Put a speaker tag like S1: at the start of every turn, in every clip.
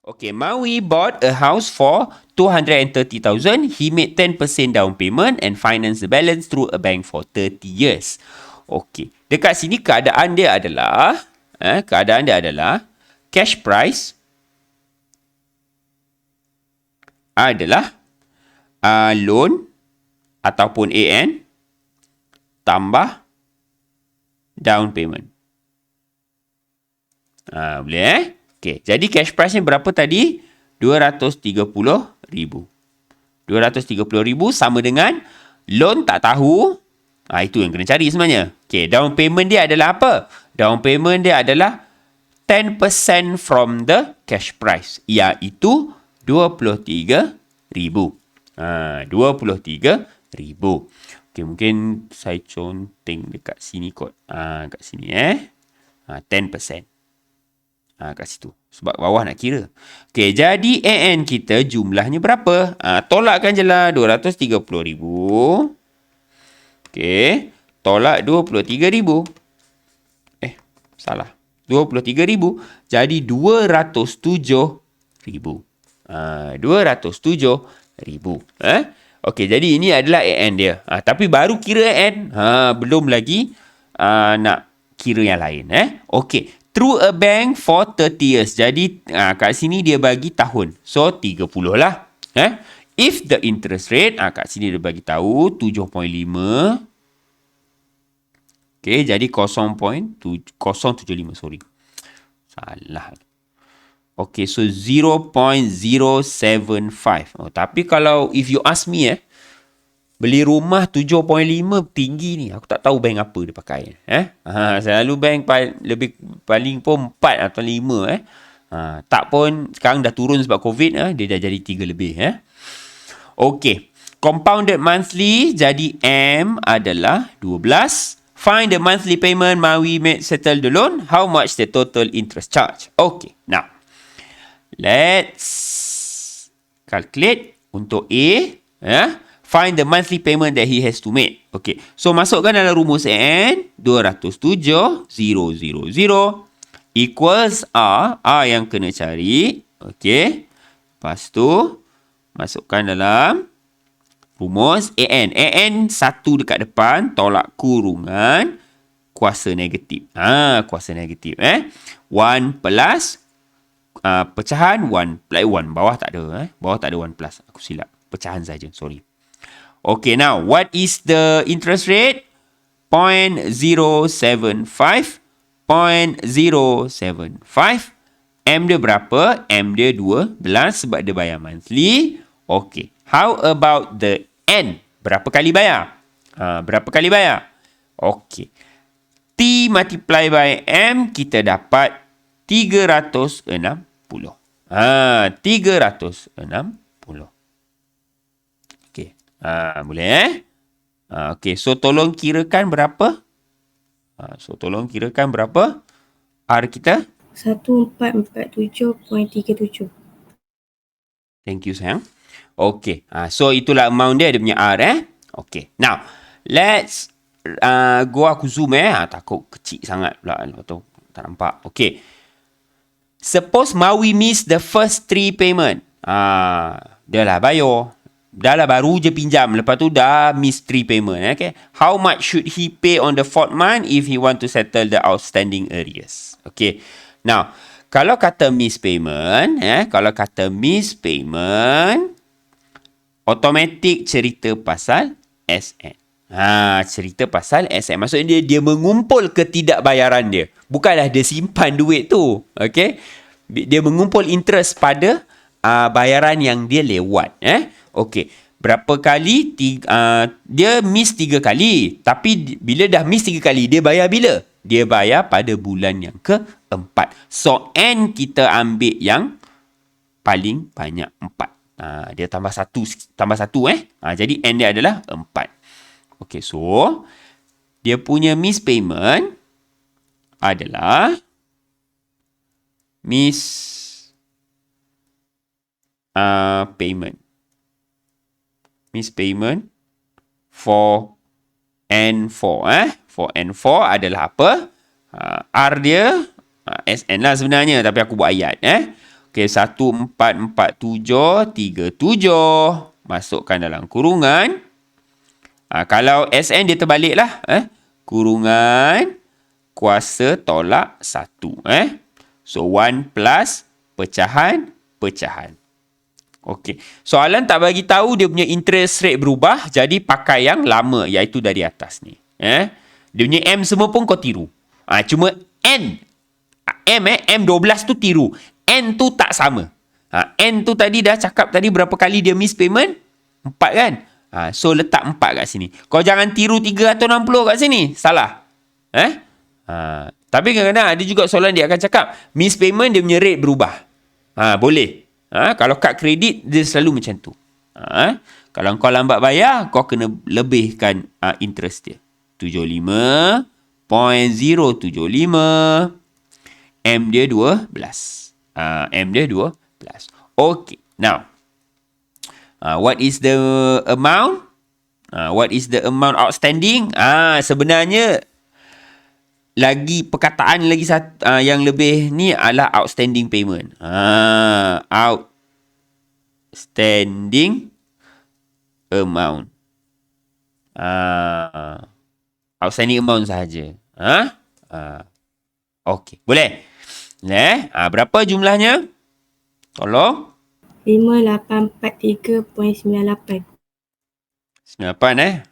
S1: Okay, Maui bought a house for 230,000. He made 10% down payment and finance the balance through a bank for 30 years. Okay, dekat sini keadaan dia adalah cash price adalah loan ataupun AN tambah down payment. Boleh Okay, jadi cash price ni berapa tadi? 230,000. 230,000 sama dengan loan tak tahu. Itu yang kena cari sebenarnya. Okay, down payment dia adalah apa? Down payment dia adalah 10% from the cash price, iaitu 23,000. 23,000. Okay, mungkin saya conteng dekat sini kot. Kat sini 10%. Kat situ. Sebab bawah nak kira. Okey, jadi AN kita jumlahnya berapa? Tolakkan je lah 230,000. Okey. Tolak 23,000. Salah. 23,000. Jadi 207,000. 207,000. Okey, jadi ini adalah AN dia. Tapi baru kira AN. Belum lagi nak kira yang lain. Okey. Through a bank for 30 years. Jadi, kat sini dia bagi tahun. So, 30 lah. If the interest rate, kat sini dia bagi tahu 7.5. Okay, jadi 0.075, sorry. Salah. Okay, so 0.075. Tapi kalau, if you ask me, beli rumah 7.5 tinggi ni. Aku tak tahu bank apa dia pakai. Selalu bank paling pun 4 atau 5. Tak pun sekarang dah turun sebab COVID. Dia dah jadi 3 lebih. Okay. Compounded monthly jadi M adalah 12. Find the monthly payment Maui made settle the loan. How much the total interest charge? Okay. Now, let's calculate untuk A. Find the monthly payment that he has to make. Okay. So, masukkan dalam rumus AN. 207,000 equals R. R yang kena cari. Okay. Lepas tu, masukkan dalam rumus AN. AN 1 dekat depan. Tolak kurungan. Kuasa negatif. Kuasa negatif. 1 plus pecahan 1 plus 1. Bawah tak ada. Bawah tak ada 1 plus. Aku silap. Pecahan saja. Sorry. Okay, now, what is the interest rate? 0.075. 0.075. M dia berapa? M dia 12 sebab dia bayar monthly. Okay. How about the N? Berapa kali bayar? Berapa kali bayar? Okay. T multiply by M, kita dapat 360. 360. Boleh okay, so tolong kirakan berapa? R kita?
S2: 1447.37.
S1: Thank you, sayang. Okay, so itulah amount dia punya R. Okay, now, let's aku zoom takut kecil sangat pula. Lepas tu, tak nampak. Okay. Suppose Maui miss the first 3 payment. Dia lah bayar. Dah lah baru je pinjam. Lepas tu dah miss 3 payment. Okay. How much should he pay on the 4th month if he want to settle the outstanding arrears? Okay. Now, kalau kata miss payment, automatic cerita pasal SN. Cerita pasal SN. Maksudnya dia mengumpul ketidakbayaran dia. Bukanlah dia simpan duit tu. Okay. Dia mengumpul interest pada bayaran yang dia lewat. Okey. Berapa kali? Dia miss 3 kali. Tapi bila dah miss 3 kali, dia bayar bila? Dia bayar pada bulan yang ke-4. So, N kita ambil yang paling banyak 4. Dia tambah 1. Jadi, N dia adalah 4. Okey, so, dia punya miss payment adalah miss payment. Miss payment for N4. For N4 adalah apa? R dia SN lah sebenarnya, tapi aku buat ayat. Okey, 144737. Masukkan dalam kurungan. Kalau SN dia terbalik lah. Kurungan kuasa tolak 1. So, 1 plus pecahan. Okey. Soalan tak bagi tahu dia punya interest rate berubah. Jadi, pakai yang lama iaitu dari atas ni. Dia punya M semua pun kau tiru. Cuma N. M12 tu tiru. N tu tak sama. N tu tadi dah cakap tadi berapa kali dia miss payment? 4 kan? So, letak 4 kat sini. Kau jangan tiru 360 kat sini. Salah. Tapi kadang-kadang ada juga soalan dia akan cakap, miss payment dia punya rate berubah. Boleh. Kalau kad kredit, dia selalu macam tu. Kalau kau lambat bayar, kau kena lebihkan interest dia. 75.075. M dia 12. M dia 12. Okay. Now, what is the amount? What is the amount outstanding? Sebenarnya, lagi perkataan lagi satu, yang lebih ni adalah outstanding payment. Outstanding amount. Outstanding amount sahaja. Okey, boleh. Berapa jumlahnya? Tolong.
S2: 5843.98.
S1: 98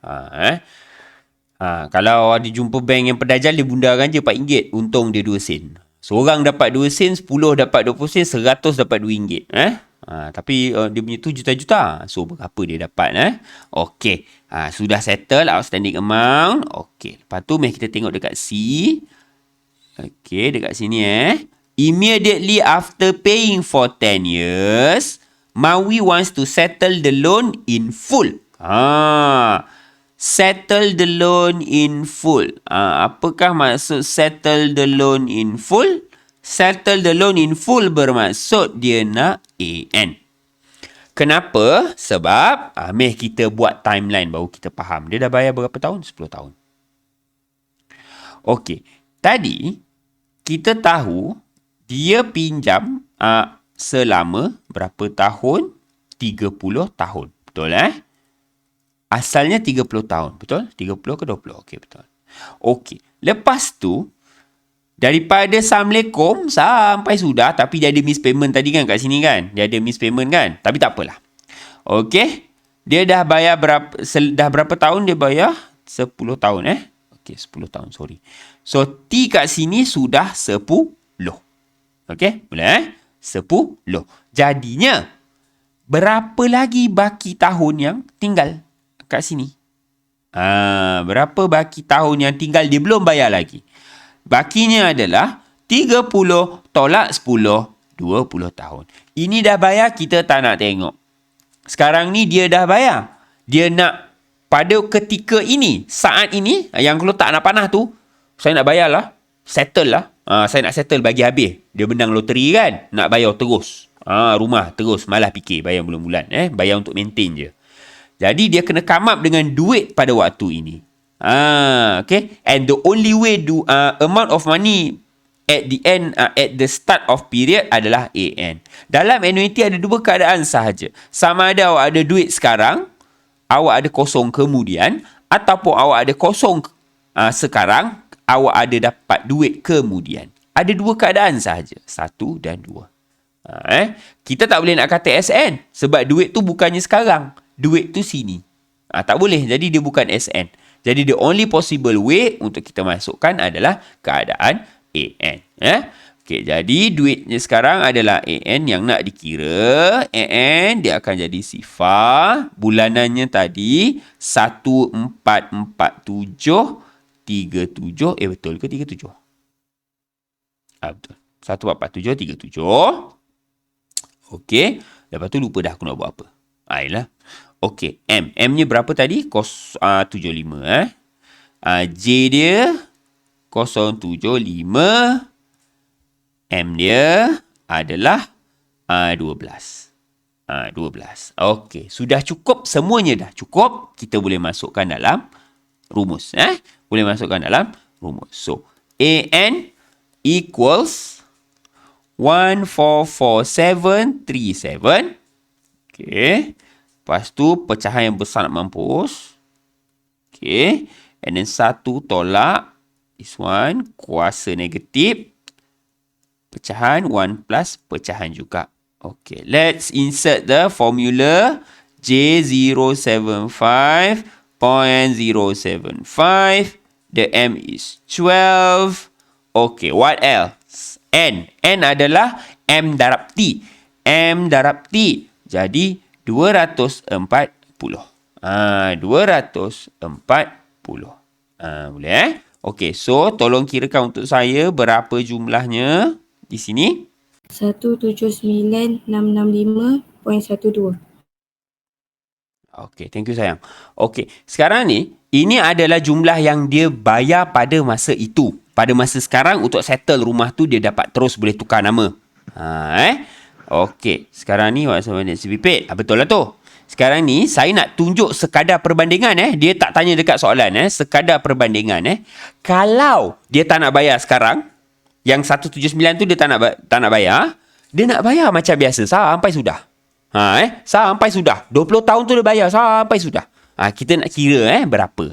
S1: kalau ada jumpa bank yang pedajal, dia bundakan je RM4. Untung dia 2 sen. Seorang dapat 2 sen, 10 dapat 20 sen, 100 dapat RM2. Tapi dia punya tu juta-juta. So, berapa dia dapat? Okey. Sudah settle outstanding amount. Okey. Lepas tu, mari kita tengok dekat C. Okey, dekat sini Immediately after paying for 10 years, Mawi wants to settle the loan in full. Settle the loan in full. Apakah maksud settle the loan in full? Settle the loan in full bermaksud dia nak AN. Kenapa? Sebab meh kita buat timeline baru kita faham. Dia dah bayar berapa tahun? 10 tahun. Okey. Tadi kita tahu dia pinjam selama berapa tahun? 30 tahun. Betul Asalnya 30 tahun. Betul? 30 ke 20? Okey, betul. Okey. Lepas tu, daripada Assalamualaikum sampai sudah, tapi dia ada miss payment tadi kan kat sini kan? Dia ada miss payment kan? Tapi tak apalah. Okey. Dia dah bayar berapa tahun dia bayar? 10 tahun Okey, 10 tahun, sorry. So, T kat sini sudah 10. Okey, boleh 10. Jadinya, berapa lagi baki tahun yang tinggal kat sini? Berapa baki tahun yang tinggal dia belum bayar lagi? Bakinya adalah 30 tolak 10, 20 tahun. Ini dah bayar, kita tak nak tengok. Sekarang ni dia dah bayar. Dia nak pada ketika ini, saat ini, yang kalau tak nak panah tu, saya nak bayar lah. Settle lah. Saya nak settle bagi habis. Dia menang loteri kan? Nak bayar terus. Rumah terus. Malah fikir bayar bulan-bulan. Bayar untuk maintain je. Jadi, dia kena come up dengan duit pada waktu ini. Okay. And the only way amount of money at the end, at the start of period adalah AN. Dalam annuity ada dua keadaan sahaja. Sama ada awak ada duit sekarang, awak ada kosong kemudian, ataupun awak ada kosong sekarang, awak ada dapat duit kemudian. Ada dua keadaan sahaja. 1 dan 2. Kita tak boleh nak kata SN. Sebab duit tu bukannya sekarang. Duit tu sini. Tak boleh. Jadi dia bukan SN. Jadi the only possible way untuk kita masukkan adalah keadaan AN. Okay, jadi duitnya sekarang adalah AN yang nak dikira. AN dia akan jadi sifar. Bulanannya tadi 144737. Betul ke 37? Betul. 144737. Okey. Lepas tu lupa dah aku nak buat apa. Yalah. Okey. M-nya berapa tadi? 75. J dia 075. M dia adalah 12. 12. Okey. Sudah cukup. Semuanya dah cukup. Kita boleh masukkan dalam rumus. Boleh masukkan dalam rumus. So, AN equals 144,737. Okay. Lepas tu pecahan yang besar nak mampus. Okay. And then 1 tolak. This one. Kuasa negatif. Pecahan 1 plus pecahan juga. Okay. Let's insert the formula. J075.075. The M is 12. Okay. What else? N. N adalah M darab T. M darab T. Jadi 240. 240. Boleh Okey, so tolong kirakan untuk saya berapa jumlahnya di sini.
S2: 179,665.12.
S1: Okey, thank you sayang. Okey, sekarang ni ini adalah jumlah yang dia bayar pada masa itu. Pada masa sekarang untuk settle rumah tu dia dapat terus boleh tukar nama. Okey, sekarang ni what's the next repeat? Betul lah tu. Sekarang ni saya nak tunjuk sekadar perbandingan Dia tak tanya dekat soalan sekadar perbandingan Kalau dia tak nak bayar sekarang, yang 179 tu dia tak nak bayar, dia nak bayar macam biasa sampai sudah. Sampai sudah. 20 tahun tu dia bayar sampai sudah. Kita nak kira berapa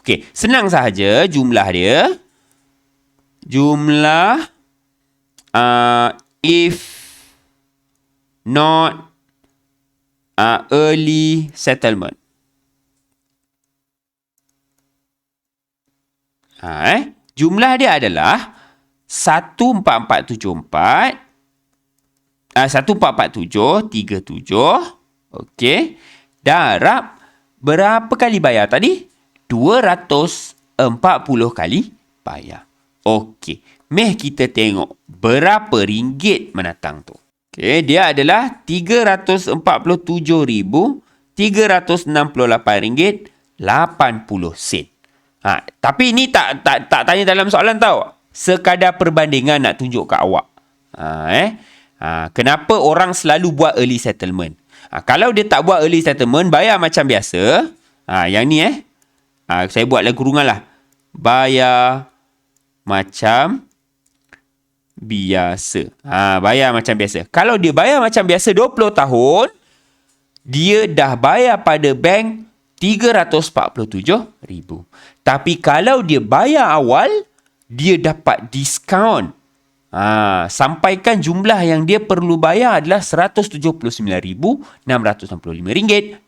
S1: Okey, senang sahaja jumlah dia. Jumlah if not early settlement. Jumlah dia adalah 14477 okey, darab berapa kali bayar tadi? 240 kali bayar. Okey, meh kita tengok berapa ringgit menatang tu. Okey, dia adalah RM347,368.80. Tapi ini tak tanya dalam soalan tau. Sekadar perbandingan nak tunjuk kat awak. Kenapa orang selalu buat early settlement? Kalau dia tak buat early settlement, bayar macam biasa. Yang ni saya buat dalam kurungan lah. Bayar macam biasa. Bayar macam biasa. Kalau dia bayar macam biasa 20 tahun, dia dah bayar pada bank 347,000. Tapi kalau dia bayar awal, dia dapat diskaun. Sampaikan jumlah yang dia perlu bayar adalah RM179,665.12.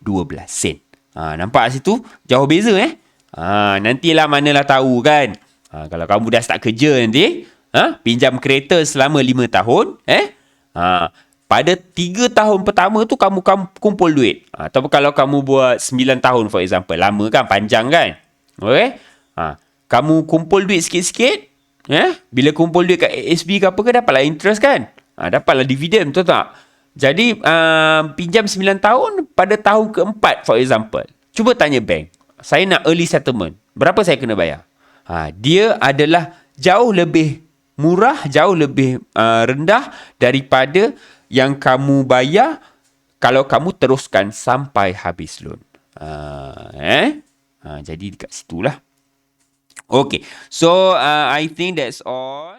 S1: Nampak situ? Jauh beza nantilah manalah tahu kan. Kalau kamu dah start kerja nanti, pinjam kereta selama 5 tahun, pada 3 tahun pertama tu kamu kumpul duit. Ataupun kalau kamu buat 9 tahun for example, lama kan, panjang kan. Okay? Kamu kumpul duit sikit-sikit, bila kumpul duit kat ASB ke apa ke, dapatlah interest kan. Dapatlah dividen, betul tak? Jadi pinjam 9 tahun, pada tahun keempat for example, cuba tanya bank, saya nak early settlement, berapa saya kena bayar? Dia adalah jauh lebih murah, jauh lebih rendah daripada yang kamu bayar kalau kamu teruskan sampai habis loan. Jadi dekat situlah. Okay, so I think that's all.